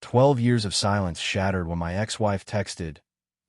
12 years of silence shattered when my ex-wife texted,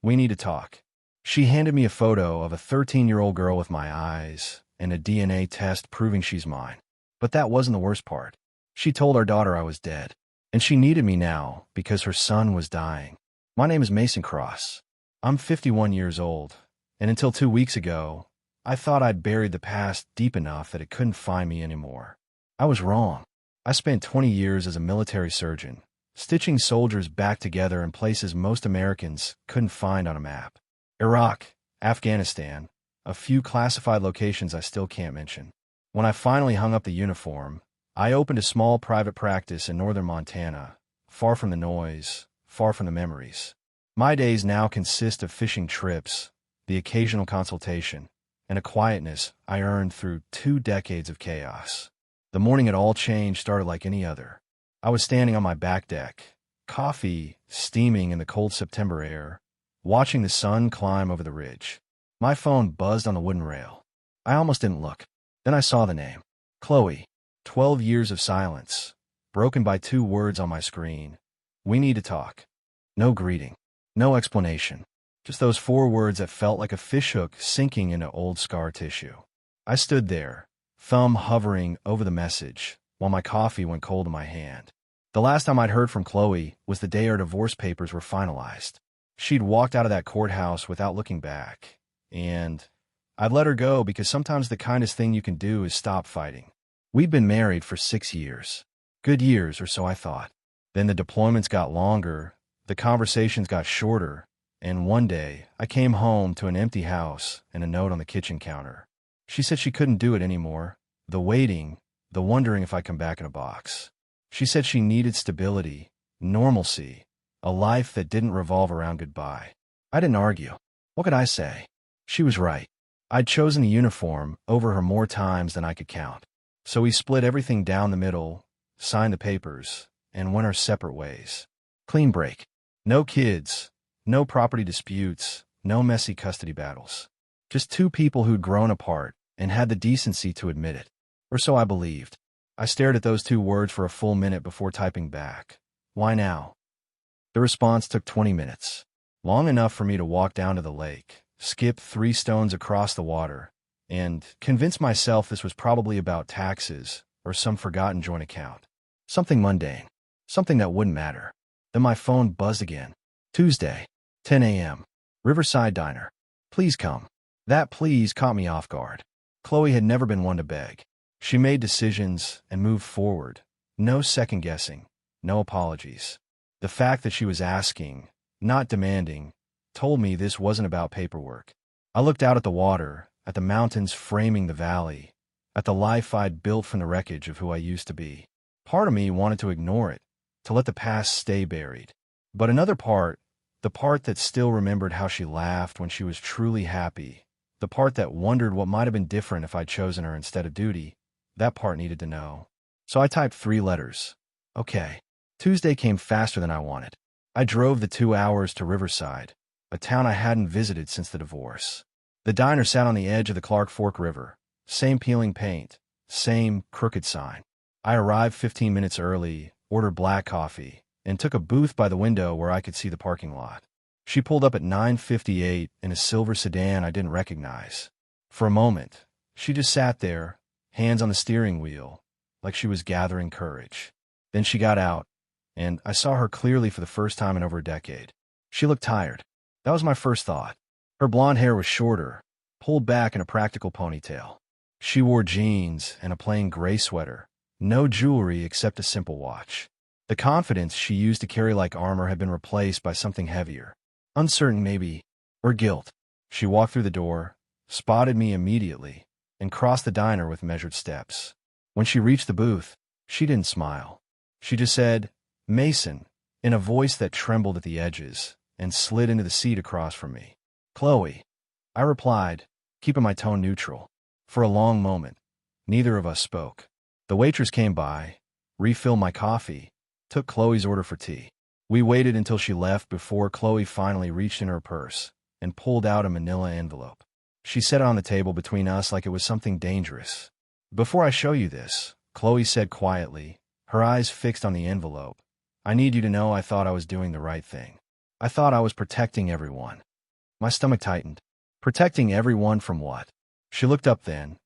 "We need to talk." She handed me a photo of a 13-year-old girl with my eyes and a DNA test proving she's mine. But that wasn't the worst part. She told our daughter I was dead, and she needed me now because her son was dying. My name is Mason Cross. I'm 51 years old, and until 2 weeks ago, I thought I'd buried the past deep enough that it couldn't find me anymore. I was wrong. I spent 20 years as a military surgeon, stitching soldiers back together in places most Americans couldn't find on a map. Iraq, Afghanistan, a few classified locations I still can't mention. When I finally hung up the uniform, I opened a small private practice in northern Montana, far from the noise, far from the memories. My days now consist of fishing trips, the occasional consultation, and a quietness I earned through 2 decades of chaos. The morning it all changed started like any other. I was standing on my back deck, coffee steaming in the cold September air, watching the sun climb over the ridge. My phone buzzed on the wooden rail. I almost didn't look. Then I saw the name. Chloe. 12 years of silence, broken by 2 words on my screen. We need to talk. No greeting. No explanation. Just those 4 words that felt like a fishhook sinking into old scar tissue. I stood there, thumb hovering over the message, while my coffee went cold in my hand. The last time I'd heard from Chloe was the day our divorce papers were finalized. She'd walked out of that courthouse without looking back, and I'd let her go because sometimes the kindest thing you can do is stop fighting. We'd been married for 6 years. Good years, or so I thought. Then the deployments got longer, the conversations got shorter, and one day I came home to an empty house and a note on the kitchen counter. She said she couldn't do it anymore. The waiting, the wondering if I'd come back in a box. She said she needed stability, normalcy, a life that didn't revolve around goodbye. I didn't argue. What could I say? She was right. I'd chosen the uniform over her more times than I could count. So we split everything down the middle, signed the papers, and went our separate ways. Clean break. No kids, no property disputes, no messy custody battles. Just 2 people who'd grown apart and had the decency to admit it. Or so I believed. I stared at those 2 words for a full minute before typing back. Why now? The response took 20 minutes. Long enough for me to walk down to the lake, skip 3 stones across the water, and convince myself this was probably about taxes or some forgotten joint account. Something mundane. Something that wouldn't matter. Then my phone buzzed again. Tuesday, 10 a.m. Riverside Diner. Please come. That please caught me off guard. Chloe had never been one to beg. She made decisions and moved forward. No second guessing. No apologies. The fact that she was asking, not demanding, told me this wasn't about paperwork. I looked out at the water, at the mountains framing the valley, at the life I'd built from the wreckage of who I used to be. Part of me wanted to ignore it, to let the past stay buried. But another part, the part that still remembered how she laughed when she was truly happy, the part that wondered what might have been different if I'd chosen her instead of duty, that part needed to know. So I typed 3 letters. Okay. Tuesday came faster than I wanted. I drove the 2 hours to Riverside, a town I hadn't visited since the divorce. The diner sat on the edge of the Clark Fork River. Same peeling paint, same crooked sign. I arrived 15 minutes early, ordered black coffee, and took a booth by the window where I could see the parking lot. She pulled up at 9:58 in a silver sedan I didn't recognize. For a moment, she just sat there, hands on the steering wheel, like she was gathering courage. Then she got out, and I saw her clearly for the first time in over a decade. She looked tired. That was my first thought. Her blonde hair was shorter, pulled back in a practical ponytail. She wore jeans and a plain gray sweater, no jewelry except a simple watch. The confidence she used to carry like armor had been replaced by something heavier. Uncertain maybe, or guilt. She walked through the door, spotted me immediately, and crossed the diner with measured steps. When she reached the booth, she didn't smile. She just said, "Mason," in a voice that trembled at the edges, and slid into the seat across from me. "Chloe," I replied, keeping my tone neutral. For a long moment, neither of us spoke. The waitress came by, refilled my coffee, took Chloe's order for tea. We waited until she left before Chloe finally reached in her purse and pulled out a manila envelope. She set it on the table between us like it was something dangerous. "Before I show you this," Chloe said quietly, her eyes fixed on the envelope, I need you to know I thought I was doing the right thing. I thought I was protecting everyone. My stomach tightened. Protecting everyone from what? She looked up then,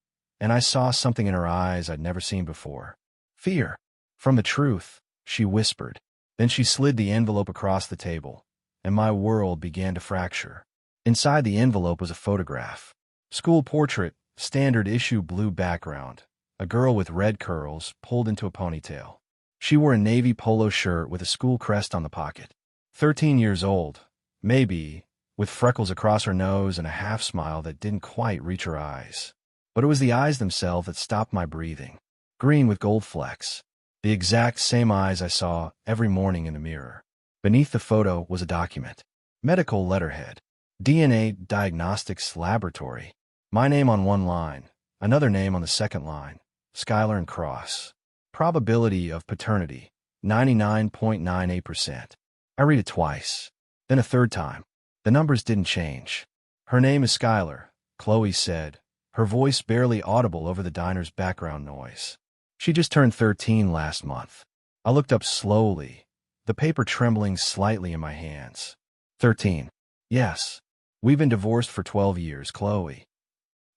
and I saw something in her eyes I'd never seen before. Fear. From the truth, she whispered. Then she slid the envelope across the table, and my world began to fracture. Inside the envelope was a photograph. School portrait, standard issue blue background. A girl with red curls pulled into a ponytail. She wore a navy polo shirt with a school crest on the pocket. 13 years old, maybe, with freckles across her nose and a half-smile that didn't quite reach her eyes. But it was the eyes themselves that stopped my breathing. Green with gold flecks. The exact same eyes I saw every morning in the mirror. Beneath the photo was a document. Medical letterhead. DNA Diagnostics Laboratory. My name on one line, another name on the second line. Schuyler and Cross. Probability of paternity, 99.98%. I read it twice, then a third time. The numbers didn't change. Her name is Schuyler, Chloe said, her voice barely audible over the diner's background noise. She just turned 13 last month. I looked up slowly, the paper trembling slightly in my hands. 13. Yes. We've been divorced for 12 years, Chloe.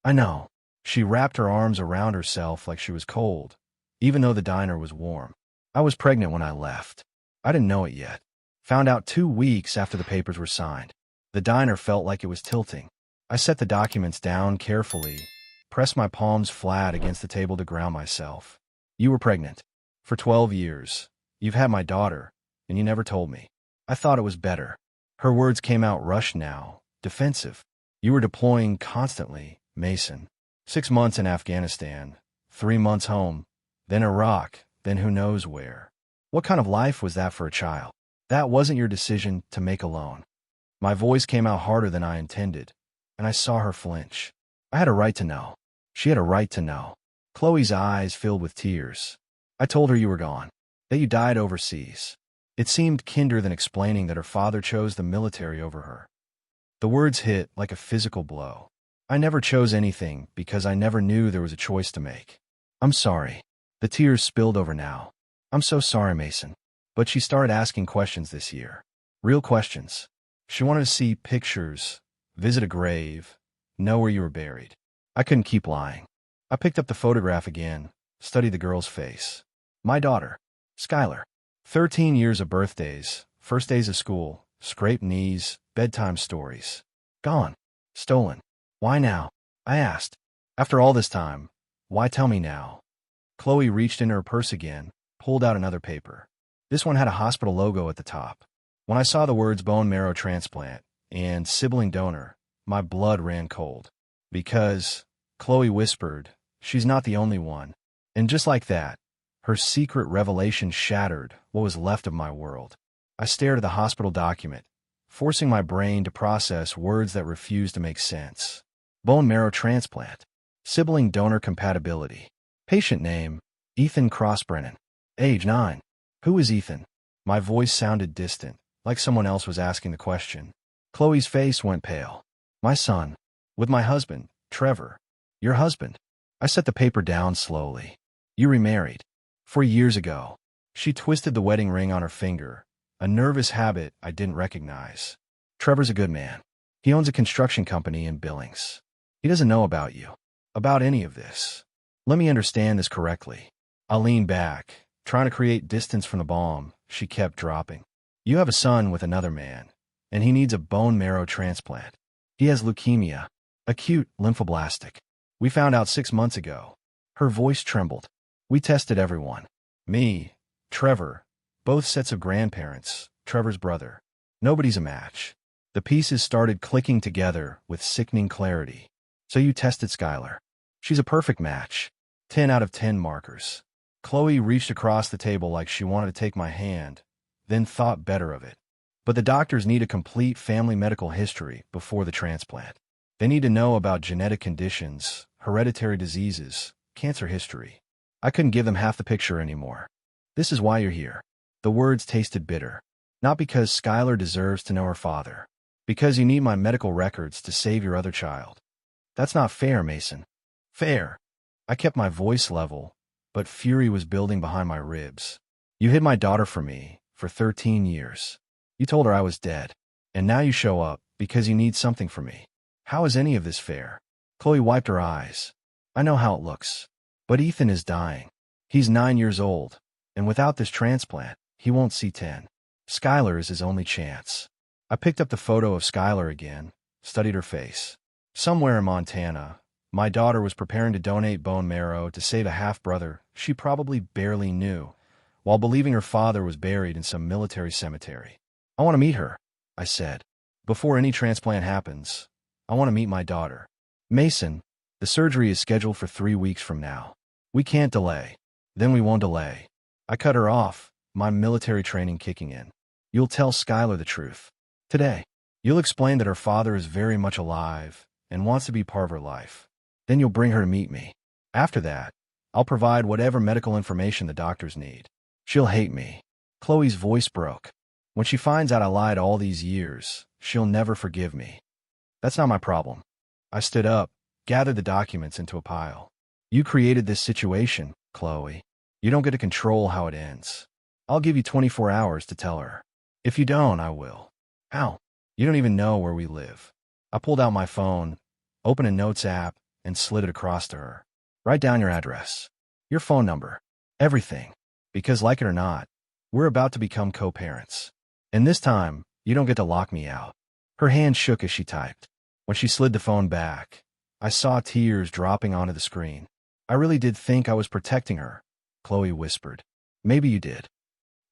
I know. She wrapped her arms around herself like she was cold, even though the diner was warm. I was pregnant when I left. I didn't know it yet. Found out 2 weeks after the papers were signed. The diner felt like it was tilting. I set the documents down carefully, pressed my palms flat against the table to ground myself. You were pregnant. For 12 years. You've had my daughter, and you never told me. I thought it was better. Her words came out rushed now, defensive. You were deploying constantly, Mason. 6 months in Afghanistan, 3 months home, then Iraq, then who knows where. What kind of life was that for a child? That wasn't your decision to make alone. My voice came out harder than I intended, and I saw her flinch. I had a right to know. She had a right to know. Chloe's eyes filled with tears. I told her you were gone, that you died overseas. It seemed kinder than explaining that her father chose the military over her. The words hit like a physical blow. I never chose anything because I never knew there was a choice to make. I'm sorry. The tears spilled over now. I'm so sorry, Mason. But she started asking questions this year. Real questions. She wanted to see pictures, visit a grave, know where you were buried. I couldn't keep lying. I picked up the photograph again, studied the girl's face. My daughter, Schuyler. 13 years of birthdays, first days of school, scraped knees, bedtime stories. Gone. Stolen. Why now? I asked. After all this time, why tell me now? Chloe reached into her purse again, pulled out another paper. This one had a hospital logo at the top. When I saw the words bone marrow transplant and sibling donor, my blood ran cold. Because, Chloe whispered, she's not the only one. And just like that, her secret revelation shattered what was left of my world. I stared at the hospital document, forcing my brain to process words that refused to make sense. Bone marrow transplant. Sibling donor compatibility. Patient name, Ethan Crossbrennan. Age 9. Who is Ethan? My voice sounded distant, like someone else was asking the question. Chloe's face went pale. My son. With my husband, Trevor. Your husband. I set the paper down slowly. You remarried. 4 years ago. She twisted the wedding ring on her finger, a nervous habit I didn't recognize. Trevor's a good man. He owns a construction company in Billings. He doesn't know about you. About any of this. Let me understand this correctly. I leaned back, trying to create distance from the bomb she kept dropping. You have a son with another man, and he needs a bone marrow transplant. He has leukemia, acute lymphoblastic. We found out 6 months ago. Her voice trembled. We tested everyone. Me, Trevor, both sets of grandparents, Trevor's brother. Nobody's a match. The pieces started clicking together with sickening clarity. So you tested Schuyler. She's a perfect match. 10 out of 10 markers. Chloe reached across the table like she wanted to take my hand, then thought better of it. But the doctors need a complete family medical history before the transplant. They need to know about genetic conditions, hereditary diseases, cancer history. I couldn't give them half the picture anymore. This is why you're here. The words tasted bitter. Not because Schuyler deserves to know her father. Because you need my medical records to save your other child. That's not fair, Mason. Fair. I kept my voice level, but fury was building behind my ribs. You hid my daughter from me for 13 years. You told her I was dead. And now you show up because you need something from me. How is any of this fair? Chloe wiped her eyes. I know how it looks. But Ethan is dying. He's 9 years old. And without this transplant, he won't see 10. Skylar is his only chance. I picked up the photo of Skylar again, studied her face. Somewhere in Montana, my daughter was preparing to donate bone marrow to save a half-brother she probably barely knew, while believing her father was buried in some military cemetery. I want to meet her, I said. Before any transplant happens, I want to meet my daughter. Mason, the surgery is scheduled for 3 weeks from now. We can't delay. Then we won't delay. I cut her off, my military training kicking in. You'll tell Skylar the truth. Today, you'll explain that her father is very much alive and wants to be part of her life. Then you'll bring her to meet me. After that, I'll provide whatever medical information the doctors need. She'll hate me. Chloe's voice broke. When she finds out I lied all these years, she'll never forgive me. That's not my problem. I stood up, gathered the documents into a pile. You created this situation, Chloe. You don't get to control how it ends. I'll give you 24 hours to tell her. If you don't, I will. How? You don't even know where we live. I pulled out my phone, opened a notes app, and slid it across to her. Write down your address, your phone number, everything. Because like it or not, we're about to become co-parents. And this time, you don't get to lock me out. Her hand shook as she typed. When she slid the phone back, I saw tears dropping onto the screen. I really did think I was protecting her, Chloe whispered. Maybe you did.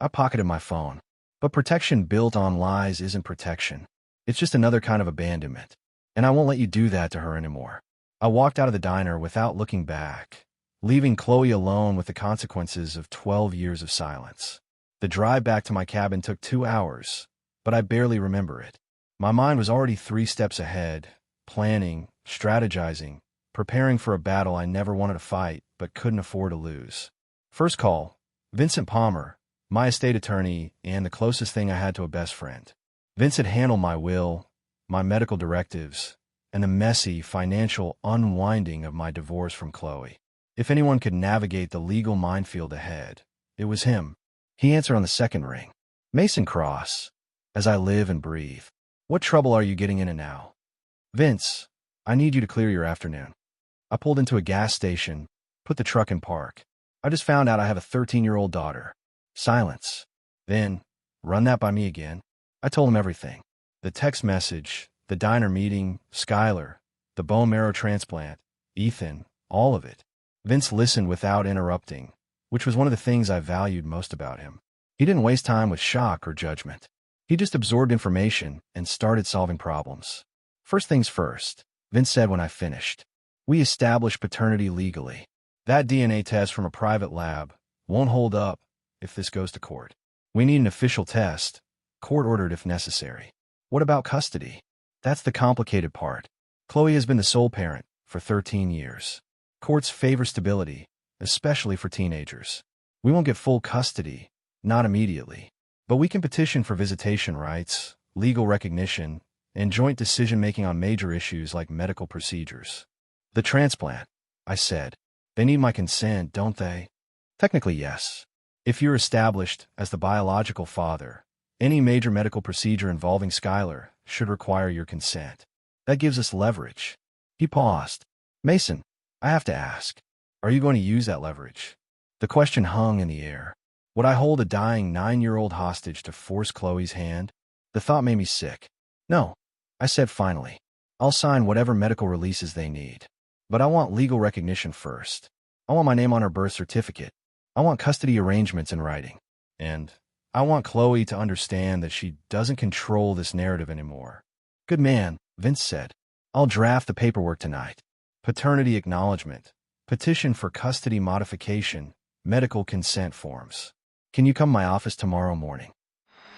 I pocketed my phone. But protection built on lies isn't protection. It's just another kind of abandonment. And I won't let you do that to her anymore. I walked out of the diner without looking back, leaving Chloe alone with the consequences of 12 years of silence. The drive back to my cabin took 2 hours, but I barely remember it. My mind was already 3 steps ahead, planning, strategizing, preparing for a battle I never wanted to fight but couldn't afford to lose. First call, Vincent Palmer, my estate attorney and the closest thing I had to a best friend. Vince had handled my will, my medical directives, and the messy financial unwinding of my divorce from Chloe. If anyone could navigate the legal minefield ahead, it was him. He answered on the second ring. Mason Cross, as I live and breathe. What trouble are you getting in now? Vince, I need you to clear your afternoon. I pulled into a gas station, put the truck in park. I just found out I have a 13-year-old daughter. Silence. Then, run that by me again. I told him everything. The text message, the diner meeting, Skylar, the bone marrow transplant, Ethan, all of it. Vince listened without interrupting, which was one of the things I valued most about him. He didn't waste time with shock or judgment. He just absorbed information and started solving problems. First things first, Vince said when I finished. We established paternity legally. That DNA test from a private lab won't hold up if this goes to court. We need an official test, court-ordered if necessary. What about custody? That's the complicated part. Chloe has been the sole parent for 13 years. Courts favor stability, especially for teenagers. We won't get full custody, not immediately. But we can petition for visitation rights, legal recognition, and joint decision-making on major issues like medical procedures. The transplant, I said. They need my consent, don't they? Technically, yes. If you're established as the biological father, any major medical procedure involving Skylar should require your consent. That gives us leverage. He paused. Mason, I have to ask, are you going to use that leverage? The question hung in the air. Would I hold a dying 9-year-old hostage to force Chloe's hand? The thought made me sick. No, I said finally. I'll sign whatever medical releases they need. But I want legal recognition first. I want my name on her birth certificate. I want custody arrangements in writing. And I want Chloe to understand that she doesn't control this narrative anymore. Good man, Vince said. I'll draft the paperwork tonight. Paternity acknowledgement, petition for custody modification, medical consent forms. Can you come to my office tomorrow morning?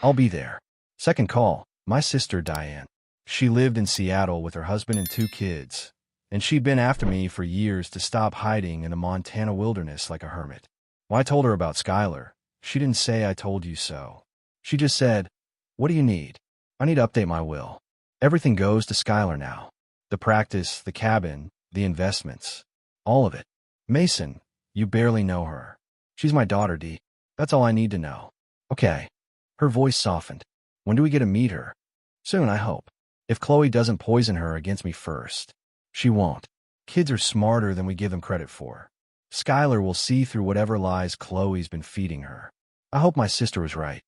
I'll be there. Second call, my sister Diane. She lived in Seattle with her husband and 2 kids, and she'd been after me for years to stop hiding in the Montana wilderness like a hermit. When I told her about Skylar, she didn't say I told you so. She just said, what do you need? I need to update my will. Everything goes to Skylar now. The practice, the cabin, the investments. All of it. Mason, you barely know her. She's my daughter, Dee. That's all I need to know. Okay. Her voice softened. When do we get to meet her? Soon, I hope. If Chloe doesn't poison her against me first. She won't. Kids are smarter than we give them credit for. Skylar will see through whatever lies Chloe's been feeding her. I hope my sister was right.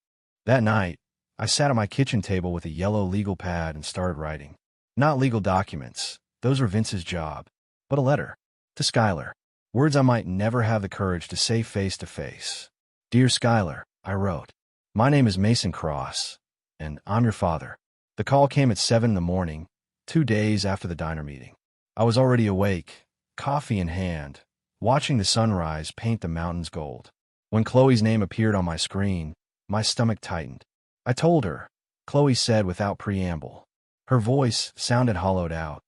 That night, I sat at my kitchen table with a yellow legal pad and started writing. Not legal documents. Those were Vince's job. But a letter. To Skylar. Words I might never have the courage to say face to face. Dear Skylar, I wrote. My name is Mason Cross, and I'm your father. The call came at 7 in the morning, 2 days after the diner meeting. I was already awake, coffee in hand, watching the sunrise paint the mountains gold. When Chloe's name appeared on my screen, my stomach tightened. I told her, Chloe said without preamble. Her voice sounded hollowed out,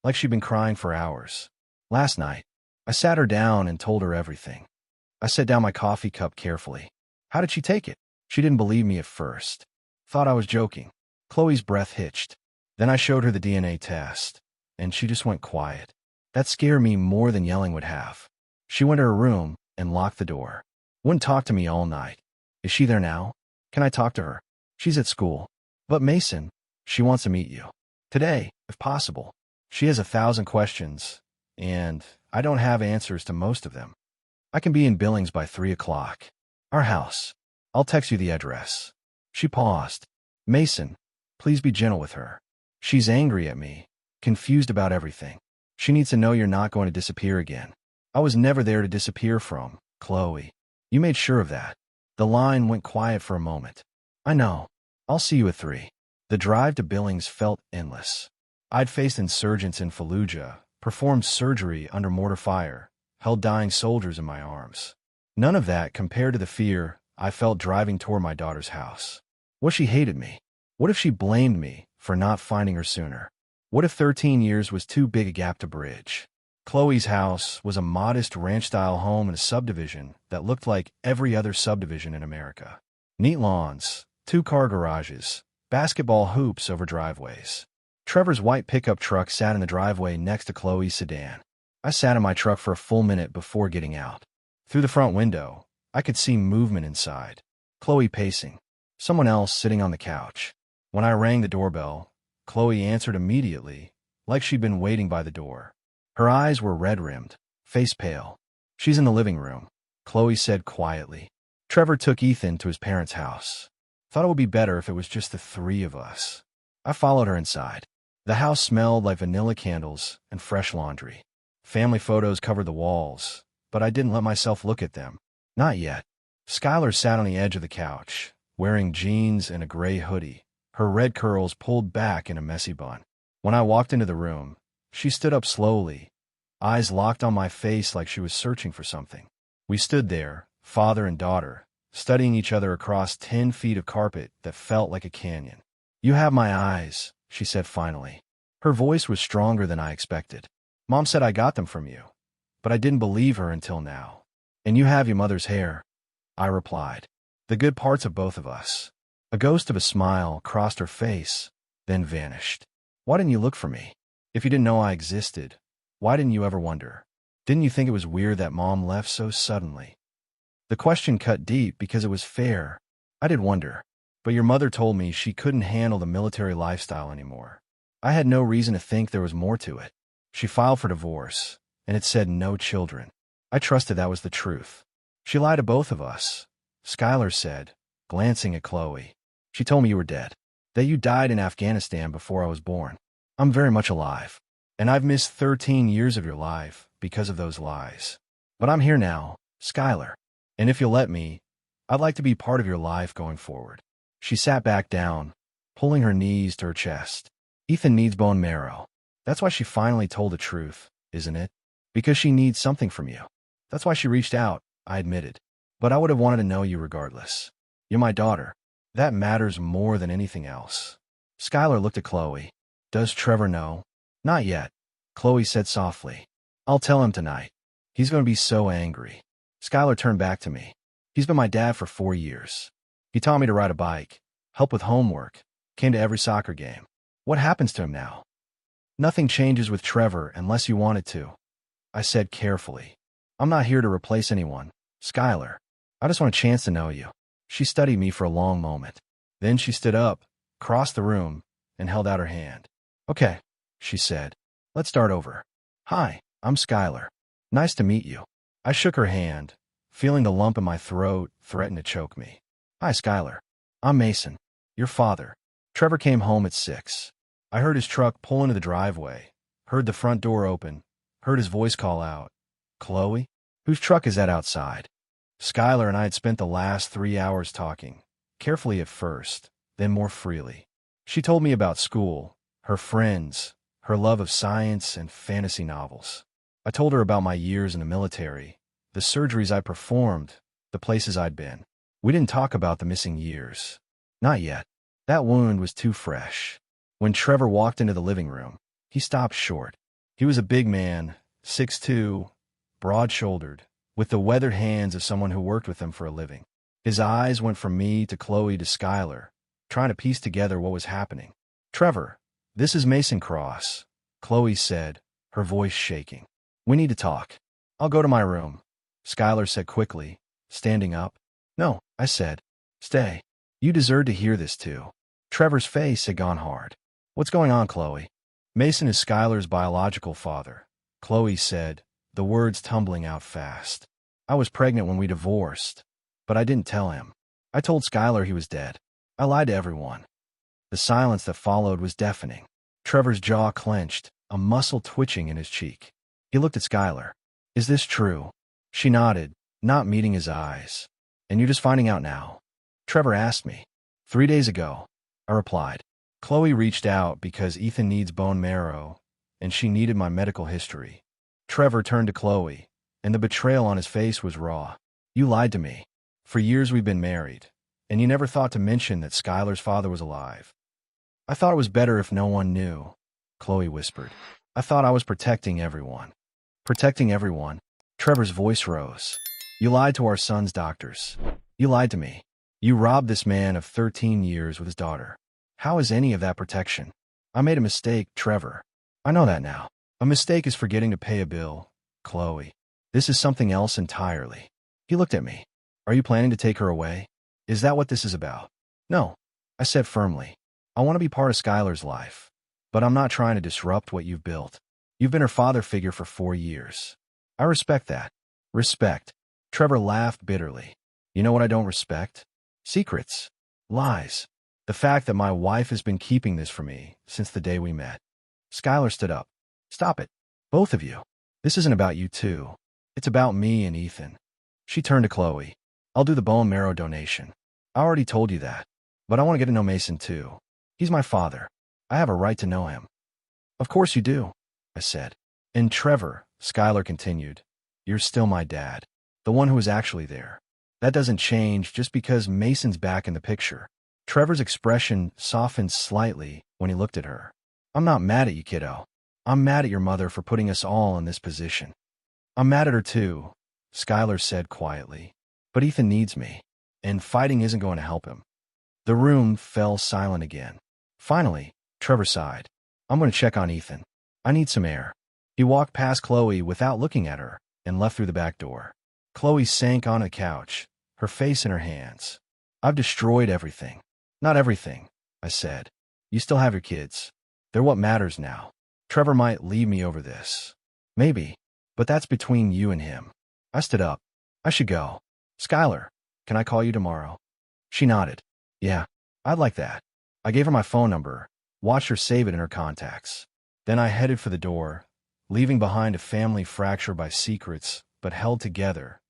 like she'd been crying for hours. Last night, I sat her down and told her everything. I set down my coffee cup carefully. How did she take it? She didn't believe me at first. Thought I was joking. Chloe's breath hitched. Then I showed her the DNA test, and she just went quiet. That scared me more than yelling would have. She went to her room and locked the door. Wouldn't talk to me all night. Is she there now? Can I talk to her? She's at school. But Mason, she wants to meet you. Today, if possible. She has 1,000 questions, and I don't have answers to most of them. I can be in Billings by 3 o'clock. Our house. I'll text you the address. She paused. Mason, please be gentle with her. She's angry at me, confused about everything. She needs to know you're not going to disappear again. I was never there to disappear from, Chloe. You made sure of that. The line went quiet for a moment. I know. I'll see you at 3. The drive to Billings felt endless. I'd faced insurgents in Fallujah, performed surgery under mortar fire, held dying soldiers in my arms. None of that compared to the fear I felt driving toward my daughter's house. What if she hated me? What if she blamed me for not finding her sooner? What if 13 years was too big a gap to bridge? Chloe's house was a modest ranch-style home in a subdivision that looked like every other subdivision in America. Neat lawns, 2-car garages, basketball hoops over driveways. Trevor's white pickup truck sat in the driveway next to Chloe's sedan. I sat in my truck for a full minute before getting out. Through the front window, I could see movement inside. Chloe pacing. Someone else sitting on the couch. When I rang the doorbell, Chloe answered immediately, like she'd been waiting by the door. Her eyes were red-rimmed, face pale. She's in the living room, Chloe said quietly. Trevor took Ethan to his parents' house. Thought it would be better if it was just the 3 of us. I followed her inside. The house smelled like vanilla candles and fresh laundry. Family photos covered the walls, but I didn't let myself look at them. Not yet. Skylar sat on the edge of the couch, wearing jeans and a gray hoodie, her red curls pulled back in a messy bun. When I walked into the room, she stood up slowly, eyes locked on my face like she was searching for something. We stood there, father and daughter, studying each other across 10 feet of carpet that felt like a canyon. You have my eyes, she said finally. Her voice was stronger than I expected. Mom said I got them from you, but I didn't believe her until now. And you have your mother's hair, I replied. The good parts of both of us. A ghost of a smile crossed her face, then vanished. Why didn't you look for me? If you didn't know I existed, why didn't you ever wonder? Didn't you think it was weird that Mom left so suddenly? The question cut deep because it was fair. I did wonder. But your mother told me she couldn't handle the military lifestyle anymore. I had no reason to think there was more to it. She filed for divorce, and it said no children. I trusted that was the truth. She lied to both of us, Skylar said, glancing at Chloe. She told me you were dead, that you died in Afghanistan before I was born. I'm very much alive, and I've missed 13 years of your life because of those lies. But I'm here now, Skylar, and if you'll let me, I'd like to be part of your life going forward. She sat back down, pulling her knees to her chest. Ethan needs bone marrow. That's why she finally told the truth, isn't it? Because she needs something from you. That's why she reached out, I admitted. But I would have wanted to know you regardless. You're my daughter. That matters more than anything else. Skylar looked at Chloe. Does Trevor know? Not yet, Chloe said softly. I'll tell him tonight. He's going to be so angry. Skylar turned back to me. He's been my dad for 4 years. He taught me to ride a bike, help with homework, came to every soccer game. What happens to him now? Nothing changes with Trevor unless you want it to, I said carefully. I'm not here to replace anyone, Skylar. I just want a chance to know you. She studied me for a long moment. Then she stood up, crossed the room, and held out her hand. Okay, she said. Let's start over. Hi, I'm Skylar. Nice to meet you. I shook her hand, feeling the lump in my throat threaten to choke me. Hi, Skylar. I'm Mason, your father. Trevor came home at 6. I heard his truck pull into the driveway, heard the front door open, heard his voice call out, Chloe? Whose truck is that outside? Skylar and I had spent the last 3 hours talking, carefully at first, then more freely. She told me about school, her friends, her love of science and fantasy novels. I told her about my years in the military, the surgeries I performed, the places I'd been. We didn't talk about the missing years. Not yet. That wound was too fresh. When Trevor walked into the living room, he stopped short. He was a big man, 6'2", broad-shouldered, with the weathered hands of someone who worked with them for a living. His eyes went from me to Chloe to Skylar, trying to piece together what was happening. Trevor, this is Mason Cross, Chloe said, her voice shaking. We need to talk. I'll go to my room, Skylar said quickly, standing up. No, I said. Stay. You deserve to hear this too. Trevor's face had gone hard. What's going on, Chloe? Mason is Skylar's biological father, Chloe said, the words tumbling out fast. I was pregnant when we divorced, but I didn't tell him. I told Skylar he was dead. I lied to everyone. The silence that followed was deafening. Trevor's jaw clenched, a muscle twitching in his cheek. He looked at Skylar. Is this true? She nodded, not meeting his eyes. And you're just finding out now? Trevor asked me. 3 days ago, I replied. Chloe reached out because Ethan needs bone marrow, and she needed my medical history. Trevor turned to Chloe, and the betrayal on his face was raw. You lied to me. For years we've been married, and you never thought to mention that Skylar's father was alive. I thought it was better if no one knew, Chloe whispered. I thought I was protecting everyone. Protecting everyone? Trevor's voice rose. You lied to our son's doctors. You lied to me. You robbed this man of 13 years with his daughter. How is any of that protection? I made a mistake, Trevor. I know that now. A mistake is forgetting to pay a bill, Chloe. This is something else entirely. He looked at me. Are you planning to take her away? Is that what this is about? No, I said firmly. I want to be part of Skylar's life, but I'm not trying to disrupt what you've built. You've been her father figure for 4 years. I respect that. Respect. Trevor laughed bitterly. You know what I don't respect? Secrets. Lies. The fact that my wife has been keeping this from me since the day we met. Skylar stood up. Stop it. Both of you. This isn't about you two. It's about me and Ethan. She turned to Chloe. I'll do the bone marrow donation. I already told you that. But I want to get to know Mason too. He's my father. I have a right to know him. Of course you do, I said. And Trevor, Skylar continued, you're still my dad. The one who was actually there. That doesn't change just because Mason's back in the picture. Trevor's expression softened slightly when he looked at her. I'm not mad at you, kiddo. I'm mad at your mother for putting us all in this position. I'm mad at her too, Skylar said quietly. But Ethan needs me, and fighting isn't going to help him. The room fell silent again. Finally, Trevor sighed. I'm going to check on Ethan. I need some air. He walked past Chloe without looking at her and left through the back door. Chloe sank on a couch, her face in her hands. I've destroyed everything. Not everything, I said. You still have your kids. They're what matters now. Trevor might leave me over this. Maybe, but that's between you and him. I stood up. I should go. Skylar, can I call you tomorrow? She nodded. Yeah, I'd like that. I gave her my phone number, watched her save it in her contacts. Then I headed for the door, leaving behind a family fractured by secrets, but held together,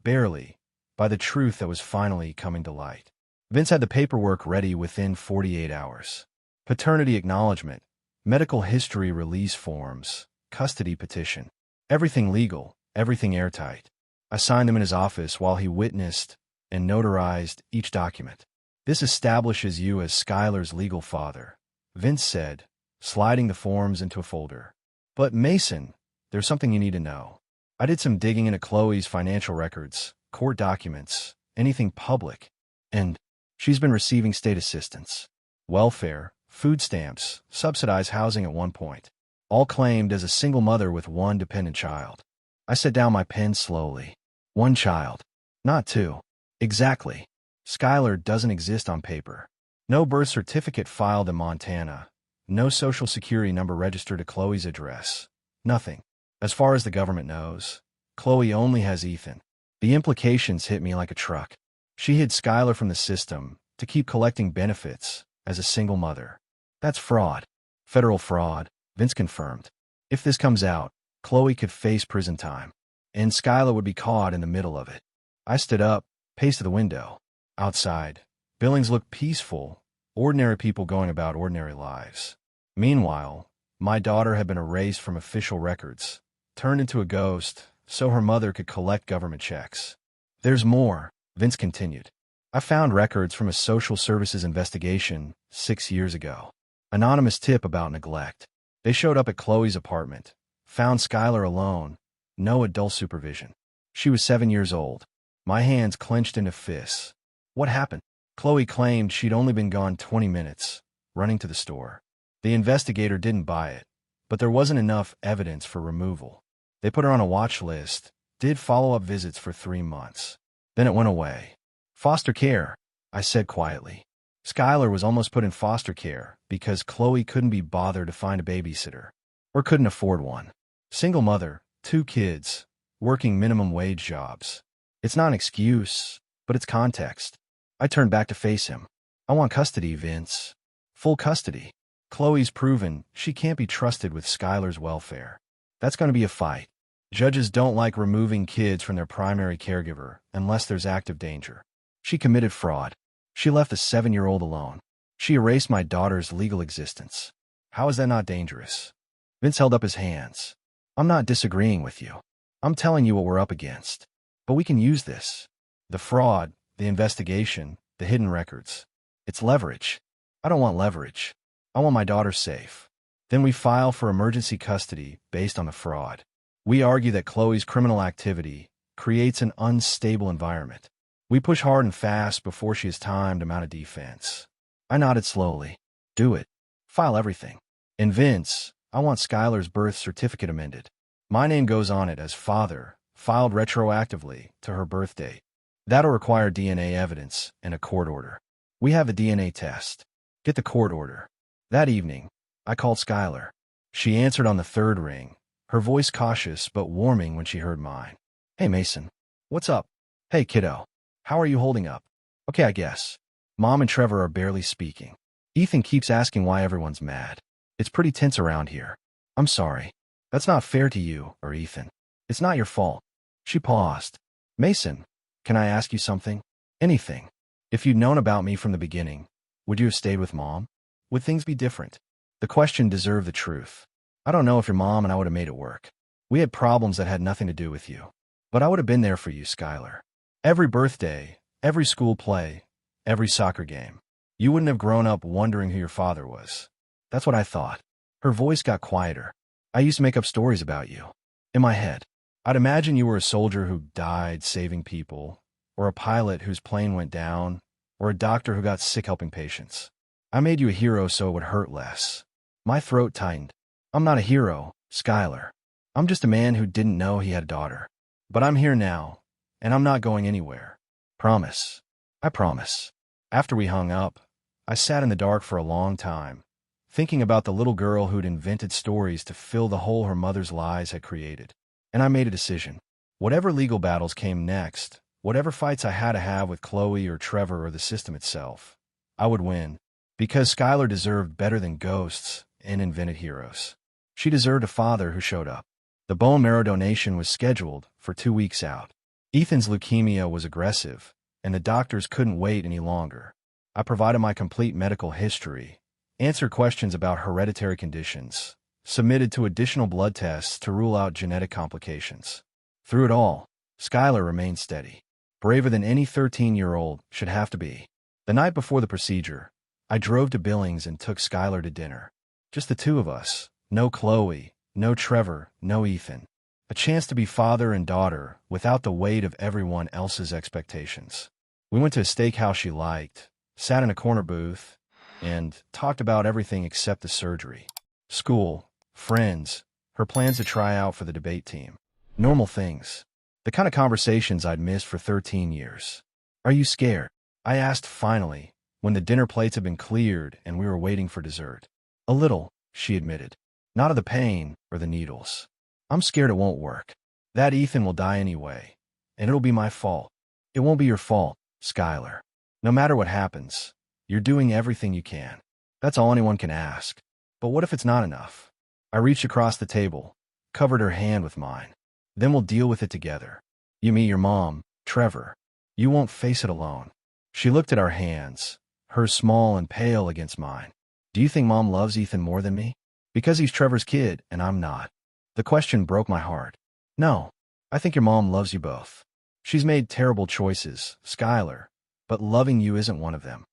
barely, by the truth that was finally coming to light. Vince had the paperwork ready within 48 hours. Paternity acknowledgement, medical history release forms, custody petition. Everything legal, everything airtight. I signed them in his office while he witnessed and notarized each document. This establishes you as Skylar's legal father, Vince said, sliding the forms into a folder. But Mason, there's something you need to know. I did some digging into Chloe's financial records, court documents, anything public, and she's been receiving state assistance, welfare, food stamps, subsidized housing at one point, all claimed as a single mother with one dependent child. I set down my pen slowly. One child, not two. Exactly. Skylar doesn't exist on paper. No birth certificate filed in Montana. No social security number registered to Chloe's address. Nothing. As far as the government knows, Chloe only has Ethan. The implications hit me like a truck. She hid Skylar from the system to keep collecting benefits as a single mother. That's fraud. Federal fraud, Vince confirmed. If this comes out, Chloe could face prison time, and Skylar would be caught in the middle of it. I stood up, paced to the window. Outside, Billings looked peaceful, ordinary people going about ordinary lives. Meanwhile, my daughter had been erased from official records, turned into a ghost so her mother could collect government checks. There's more, Vince continued. I found records from a social services investigation 6 years ago. Anonymous tip about neglect. They showed up at Chloe's apartment, found Skylar alone, no adult supervision. She was 7 years old. My hands clenched into fists. What happened? Chloe claimed she'd only been gone 20 minutes, running to the store. The investigator didn't buy it, but there wasn't enough evidence for removal. They put her on a watch list, did follow-up visits for 3 months. Then it went away. Foster care, I said quietly. Skylar was almost put in foster care because Chloe couldn't be bothered to find a babysitter, or couldn't afford one. Single mother, 2 kids, working minimum wage jobs. It's not an excuse, but it's context. I turned back to face him. I want custody, Vince. Full custody. Chloe's proven she can't be trusted with Skylar's welfare. That's going to be a fight. Judges don't like removing kids from their primary caregiver unless there's active danger. She committed fraud. She left a 7-year-old alone. She erased my daughter's legal existence. How is that not dangerous? Vince held up his hands. I'm not disagreeing with you. I'm telling you what we're up against. But we can use this. The fraud, the investigation, the hidden records. It's leverage. I don't want leverage. I want my daughter safe. Then we file for emergency custody based on the fraud. We argue that Chloe's criminal activity creates an unstable environment. We push hard and fast before she has time to mount a defense. I nodded slowly. Do it. File everything. And Vince, I want Skylar's birth certificate amended. My name goes on it as father, filed retroactively to her birth date. That'll require DNA evidence and a court order. We have a DNA test. Get the court order. That evening, I called Skylar. She answered on the 3rd ring, her voice cautious but warming when she heard mine. Hey, Mason. What's up? Hey, kiddo. How are you holding up? Okay, I guess. Mom and Trevor are barely speaking. Ethan keeps asking why everyone's mad. It's pretty tense around here. I'm sorry. That's not fair to you or Ethan. It's not your fault. She paused. Mason, can I ask you something? Anything. If you'd known about me from the beginning, would you have stayed with Mom? Would things be different? The question deserved the truth. I don't know if your mom and I would have made it work. We had problems that had nothing to do with you. But I would have been there for you, Skylar. Every birthday, every school play, every soccer game. You wouldn't have grown up wondering who your father was. That's what I thought. Her voice got quieter. I used to make up stories about you. In my head, I'd imagine you were a soldier who died saving people, or a pilot whose plane went down, or a doctor who got sick helping patients. I made you a hero so it would hurt less. My throat tightened. I'm not a hero, Skylar. I'm just a man who didn't know he had a daughter. But I'm here now, and I'm not going anywhere. Promise. I promise. After we hung up, I sat in the dark for a long time, thinking about the little girl who'd invented stories to fill the hole her mother's lies had created. And I made a decision. Whatever legal battles came next, whatever fights I had to have with Chloe or Trevor or the system itself, I would win. Because Skylar deserved better than ghosts and invented heroes. She deserved a father who showed up. The bone marrow donation was scheduled for 2 weeks out. Ethan's leukemia was aggressive, and the doctors couldn't wait any longer. I provided my complete medical history, answered questions about hereditary conditions, submitted to additional blood tests to rule out genetic complications. Through it all, Skylar remained steady, braver than any 13-year-old should have to be. The night before the procedure, I drove to Billings and took Skylar to dinner. Just the 2 of us. No Chloe, no Trevor, no Ethan. A chance to be father and daughter without the weight of everyone else's expectations. We went to a steakhouse she liked, sat in a corner booth, and talked about everything except the surgery. School, friends, her plans to try out for the debate team. Normal things. The kind of conversations I'd missed for 13 years. Are you scared? I asked finally, when the dinner plates had been cleared and we were waiting for dessert. A little, she admitted. Not of the pain or the needles. I'm scared it won't work. That Ethan will die anyway, and it'll be my fault. It won't be your fault, Skylar. No matter what happens, you're doing everything you can. That's all anyone can ask. But what if it's not enough? I reached across the table, covered her hand with mine. Then we'll deal with it together. You meet your mom, Trevor. You won't face it alone. She looked at our hands, hers small and pale against mine. Do you think Mom loves Ethan more than me? Because he's Trevor's kid and I'm not. The question broke my heart. No, I think your mom loves you both. She's made terrible choices, Skylar, but loving you isn't one of them.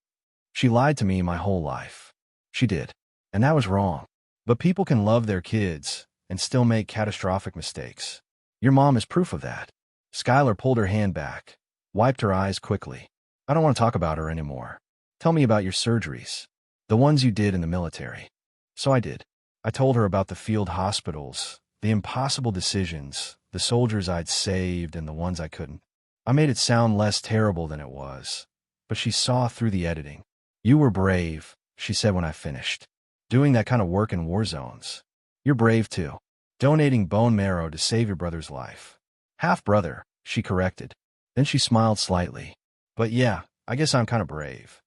She lied to me my whole life. She did. And that was wrong. But people can love their kids and still make catastrophic mistakes. Your mom is proof of that. Skylar pulled her hand back, wiped her eyes quickly. I don't want to talk about her anymore. Tell me about your surgeries. The ones you did in the military. So I did. I told her about the field hospitals, the impossible decisions, the soldiers I'd saved and the ones I couldn't. I made it sound less terrible than it was, but she saw through the editing. You were brave, she said when I finished. Doing that kind of work in war zones. You're brave too. Donating bone marrow to save your brother's life. Half-brother, she corrected. Then she smiled slightly. But yeah, I guess I'm kind of brave.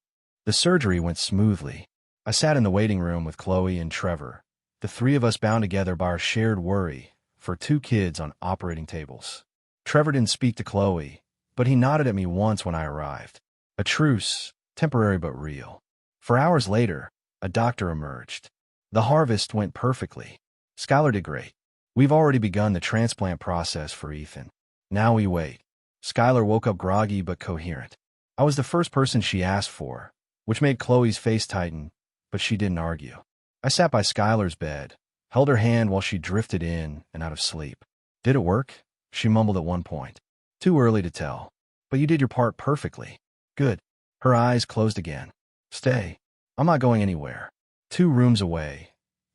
The surgery went smoothly. I sat in the waiting room with Chloe and Trevor, the three of us bound together by our shared worry for two kids on operating tables. Trevor didn't speak to Chloe, but he nodded at me once when I arrived. A truce, temporary but real. 4 hours later, a doctor emerged. The harvest went perfectly. Skylar did great. We've already begun the transplant process for Ethan. Now we wait. Skylar woke up groggy but coherent. I was the first person she asked for, which made Chloe's face tighten, but she didn't argue. I sat by Skylar's bed, held her hand while she drifted in and out of sleep. Did it work? She mumbled at one point. Too early to tell. But you did your part perfectly. Good. Her eyes closed again. Stay. I'm not going anywhere. 2 rooms away.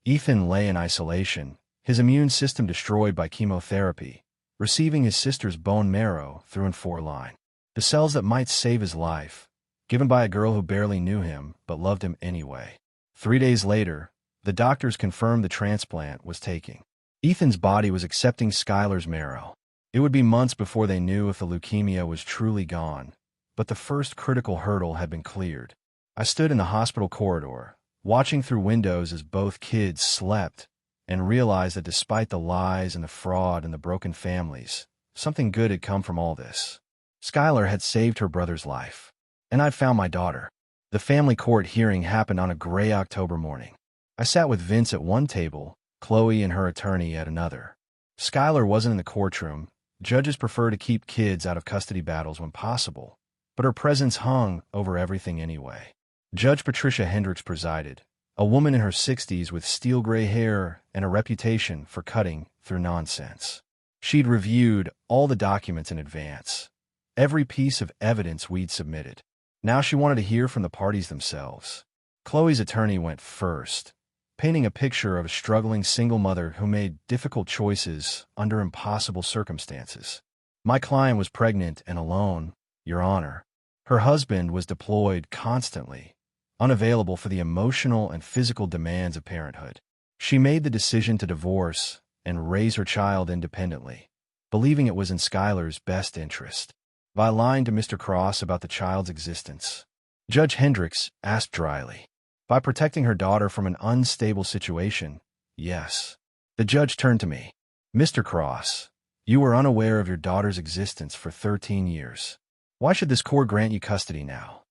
Ethan lay in isolation, his immune system destroyed by chemotherapy, receiving his sister's bone marrow through and 4 line. The cells that might save his life, given by a girl who barely knew him but loved him anyway. 3 days later, the doctors confirmed the transplant was taking. Ethan's body was accepting Skylar's marrow. It would be months before they knew if the leukemia was truly gone, but the first critical hurdle had been cleared. I stood in the hospital corridor, watching through windows as both kids slept, and realized that despite the lies and the fraud and the broken families, something good had come from all this. Skylar had saved her brother's life, and I'd found my daughter. The family court hearing happened on a gray October morning. I sat with Vince at one table, Chloe and her attorney at another. Skylar wasn't in the courtroom. Judges prefer to keep kids out of custody battles when possible, but her presence hung over everything anyway. Judge Patricia Hendricks presided, a woman in her 60s with steel gray hair and a reputation for cutting through nonsense. She'd reviewed all the documents in advance, every piece of evidence we'd submitted. Now she wanted to hear from the parties themselves. Chloe's attorney went first, painting a picture of a struggling single mother who made difficult choices under impossible circumstances. My client was pregnant and alone, Your Honor. Her husband was deployed constantly, unavailable for the emotional and physical demands of parenthood. She made the decision to divorce and raise her child independently, believing it was in Skylar's best interest. By lying to Mr. Cross about the child's existence, Judge Hendricks asked dryly. By protecting her daughter from an unstable situation, yes. The judge turned to me. Mr. Cross, you were unaware of your daughter's existence for 13 years. Why should this court grant you custody now?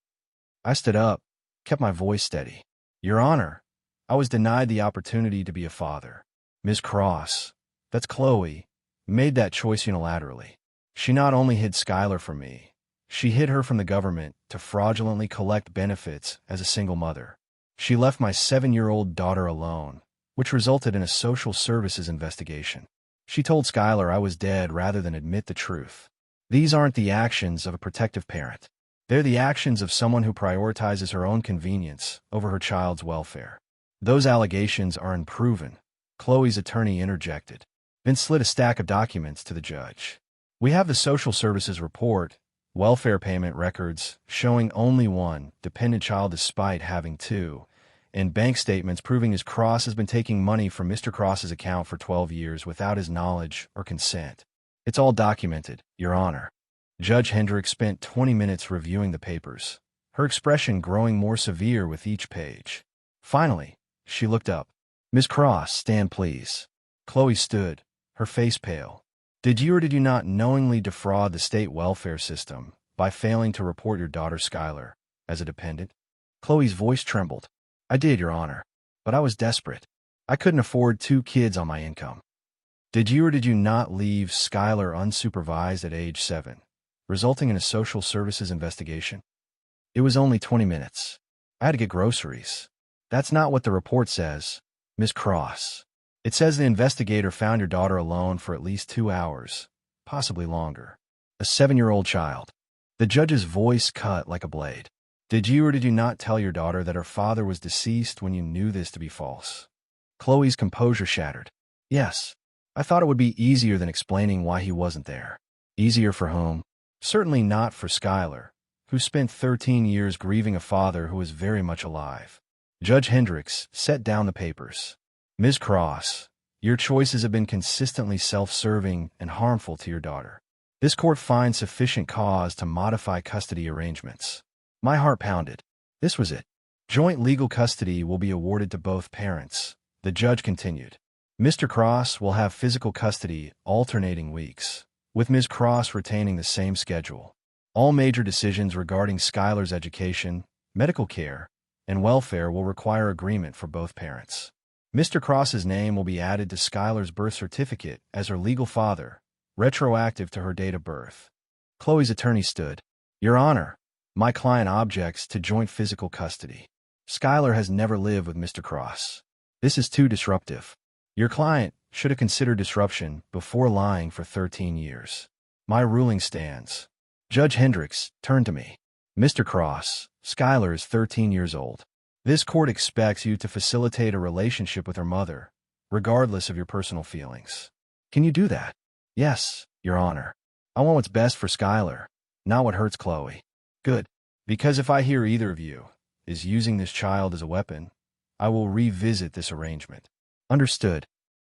I stood up, kept my voice steady. Your Honor, I was denied the opportunity to be a father. Ms. Cross, that's Chloe, made that choice unilaterally. She not only hid Skylar from me, she hid her from the government to fraudulently collect benefits as a single mother. She left my 7-year-old daughter alone, which resulted in a social services investigation. She told Skylar I was dead rather than admit the truth. These aren't the actions of a protective parent. They're the actions of someone who prioritizes her own convenience over her child's welfare. Those allegations are unproven, Chloe's attorney interjected. Vince slid a stack of documents to the judge. We have the social services report, welfare payment records showing only one dependent child despite having two, and bank statements proving Ms. Cross has been taking money from Mr. Cross's account for 12 years without his knowledge or consent. It's all documented, Your Honor. Judge Hendricks spent 20 minutes reviewing the papers, her expression growing more severe with each page. Finally, she looked up. Ms. Cross, stand please. Chloe stood, her face pale. Did you or did you not knowingly defraud the state welfare system by failing to report your daughter Skylar as a dependent? Chloe's voice trembled. I did, Your Honor, but I was desperate. I couldn't afford 2 kids on my income. Did you or did you not leave Skylar unsupervised at age 7, resulting in a social services investigation? It was only 20 minutes. I had to get groceries. That's not what the report says, Ms. Cross. It says the investigator found your daughter alone for at least 2 hours, possibly longer. A 7-year-old child. The judge's voice cut like a blade. Did you or did you not tell your daughter that her father was deceased when you knew this to be false? Chloe's composure shattered. Yes. I thought it would be easier than explaining why he wasn't there. Easier for whom? Certainly not for Skylar, who spent 13 years grieving a father who was very much alive. Judge Hendricks set down the papers. Ms. Cross, your choices have been consistently self-serving and harmful to your daughter. This court finds sufficient cause to modify custody arrangements. My heart pounded. This was it. Joint legal custody will be awarded to both parents, the judge continued. Mr. Cross will have physical custody alternating weeks, with Ms. Cross retaining the same schedule. All major decisions regarding Skylar's education, medical care, and welfare will require agreement for both parents. Mr. Cross's name will be added to Skylar's birth certificate as her legal father, retroactive to her date of birth. Chloe's attorney stood. Your Honor, my client objects to joint physical custody. Skylar has never lived with Mr. Cross. This is too disruptive. Your client should have considered disruption before lying for 13 years. My ruling stands. Judge Hendricks turned to me. Mr. Cross, Skylar is 13 years old. This court expects you to facilitate a relationship with her mother, regardless of your personal feelings. Can you do that? Yes, Your Honor. I want what's best for Skylar, not what hurts Chloe. Good. Because if I hear either of you is using this child as a weapon, I will revisit this arrangement. Understood.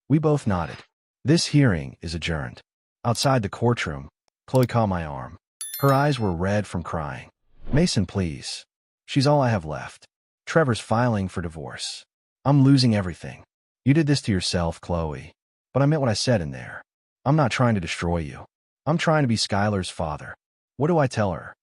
We both nodded. This hearing is adjourned. Outside the courtroom, Chloe caught my arm. Her eyes were red from crying. Mason, please. She's all I have left. Trevor's filing for divorce. I'm losing everything. You did this to yourself, Chloe. But I meant what I said in there. I'm not trying to destroy you. I'm trying to be Skylar's father. What do I tell her?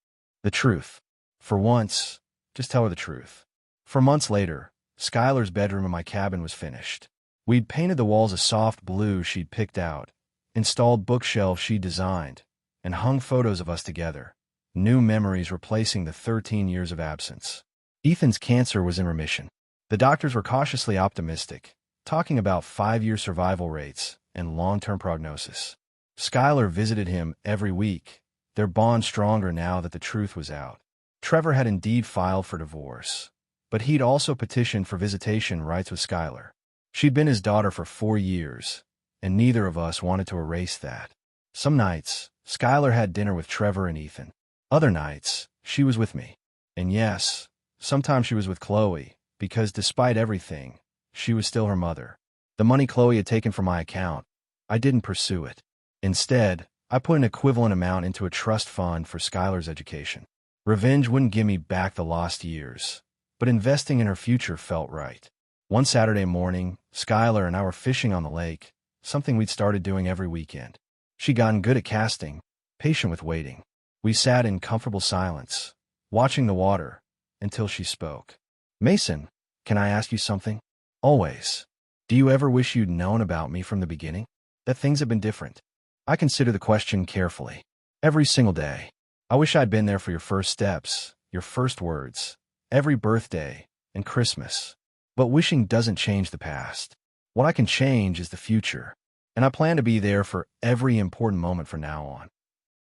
The truth. For once, just tell her the truth. For months later, Skylar's bedroom in my cabin was finished. We'd painted the walls a soft blue she'd picked out, installed bookshelves she'd designed, and hung photos of us together, new memories replacing the 13 years of absence. Ethan's cancer was in remission. The doctors were cautiously optimistic, talking about 5-year survival rates and long-term prognosis. Skylar visited him every week, their bond stronger now that the truth was out. Trevor had indeed filed for divorce, but he'd also petitioned for visitation rights with Skylar. She'd been his daughter for 4 years, and neither of us wanted to erase that. Some nights, Skylar had dinner with Trevor and Ethan. Other nights, she was with me. And yes, sometimes she was with Chloe, because despite everything, she was still her mother. The money Chloe had taken from my account, I didn't pursue it. Instead, I put an equivalent amount into a trust fund for Skylar's education. Revenge wouldn't give me back the lost years, but investing in her future felt right. One Saturday morning, Skylar and I were fishing on the lake, something we'd started doing every weekend. She'd gotten good at casting, patient with waiting. We sat in comfortable silence, watching the water, until she spoke. Mason, can I ask you something? Always. Do you ever wish you'd known about me from the beginning? That things have been different? I consider the question carefully. Every single day. I wish I'd been there for your first steps, your first words, every birthday, and Christmas. But wishing doesn't change the past. What I can change is the future, and I plan to be there for every important moment from now on.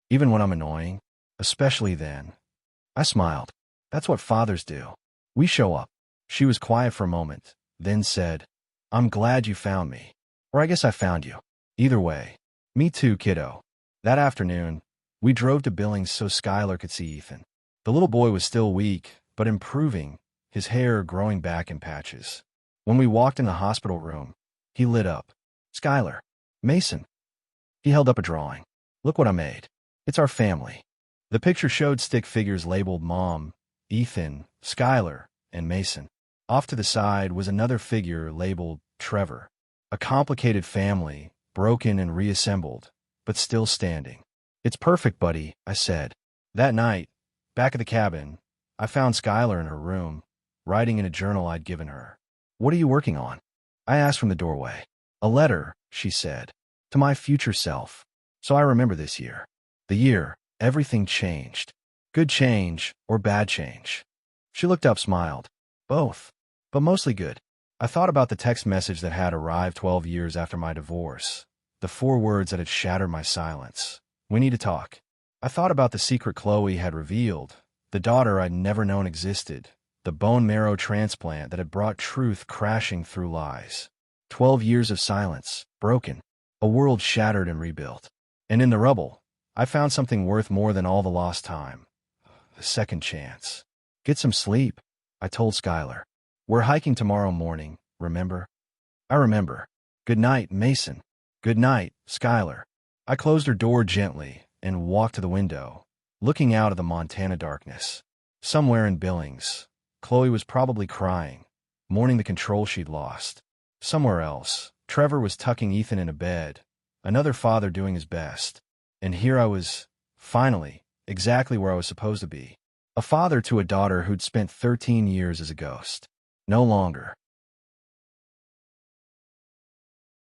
Even when I'm annoying, especially then. I smiled. That's what fathers do. We show up. She was quiet for a moment, then said, I'm glad you found me. Or I guess I found you. Either way. Me too, kiddo. That afternoon, We drove to Billings so Skylar could see Ethan. The little boy was still weak, but improving, his hair growing back in patches. When we walked in the hospital room, he lit up. Skylar. Mason. He held up a drawing. Look what I made. It's our family. The picture showed stick figures labeled Mom, Ethan, Skylar, and Mason. Off to the side was another figure labeled Trevor. A complicated family, broken and reassembled, but still standing. It's perfect, buddy, I said. That night, back at the cabin, I found Skylar in her room, writing in a journal I'd given her. What are you working on? I asked from the doorway. A letter, she said, to my future self. So I remember this year. The year, everything changed. Good change or bad change. She looked up, smiled. Both, but mostly good. I thought about the text message that had arrived 12 years after my divorce. The 4 words that had shattered my silence. We need to talk. I thought about the secret Chloe had revealed, the daughter I'd never known existed, the bone marrow transplant that had brought truth crashing through lies. 12 years of silence, broken, a world shattered and rebuilt. And in the rubble, I found something worth more than all the lost time. A second chance. Get some sleep, I told Skylar. We're hiking tomorrow morning, remember? I remember. Good night, Mason. Good night, Skylar. I closed her door gently and walked to the window, looking out at the Montana darkness. Somewhere in Billings, Chloe was probably crying, mourning the control she'd lost. Somewhere else, Trevor was tucking Ethan in a bed, another father doing his best. And here I was, finally, exactly where I was supposed to be. A father to a daughter who'd spent 13 years as a ghost. No longer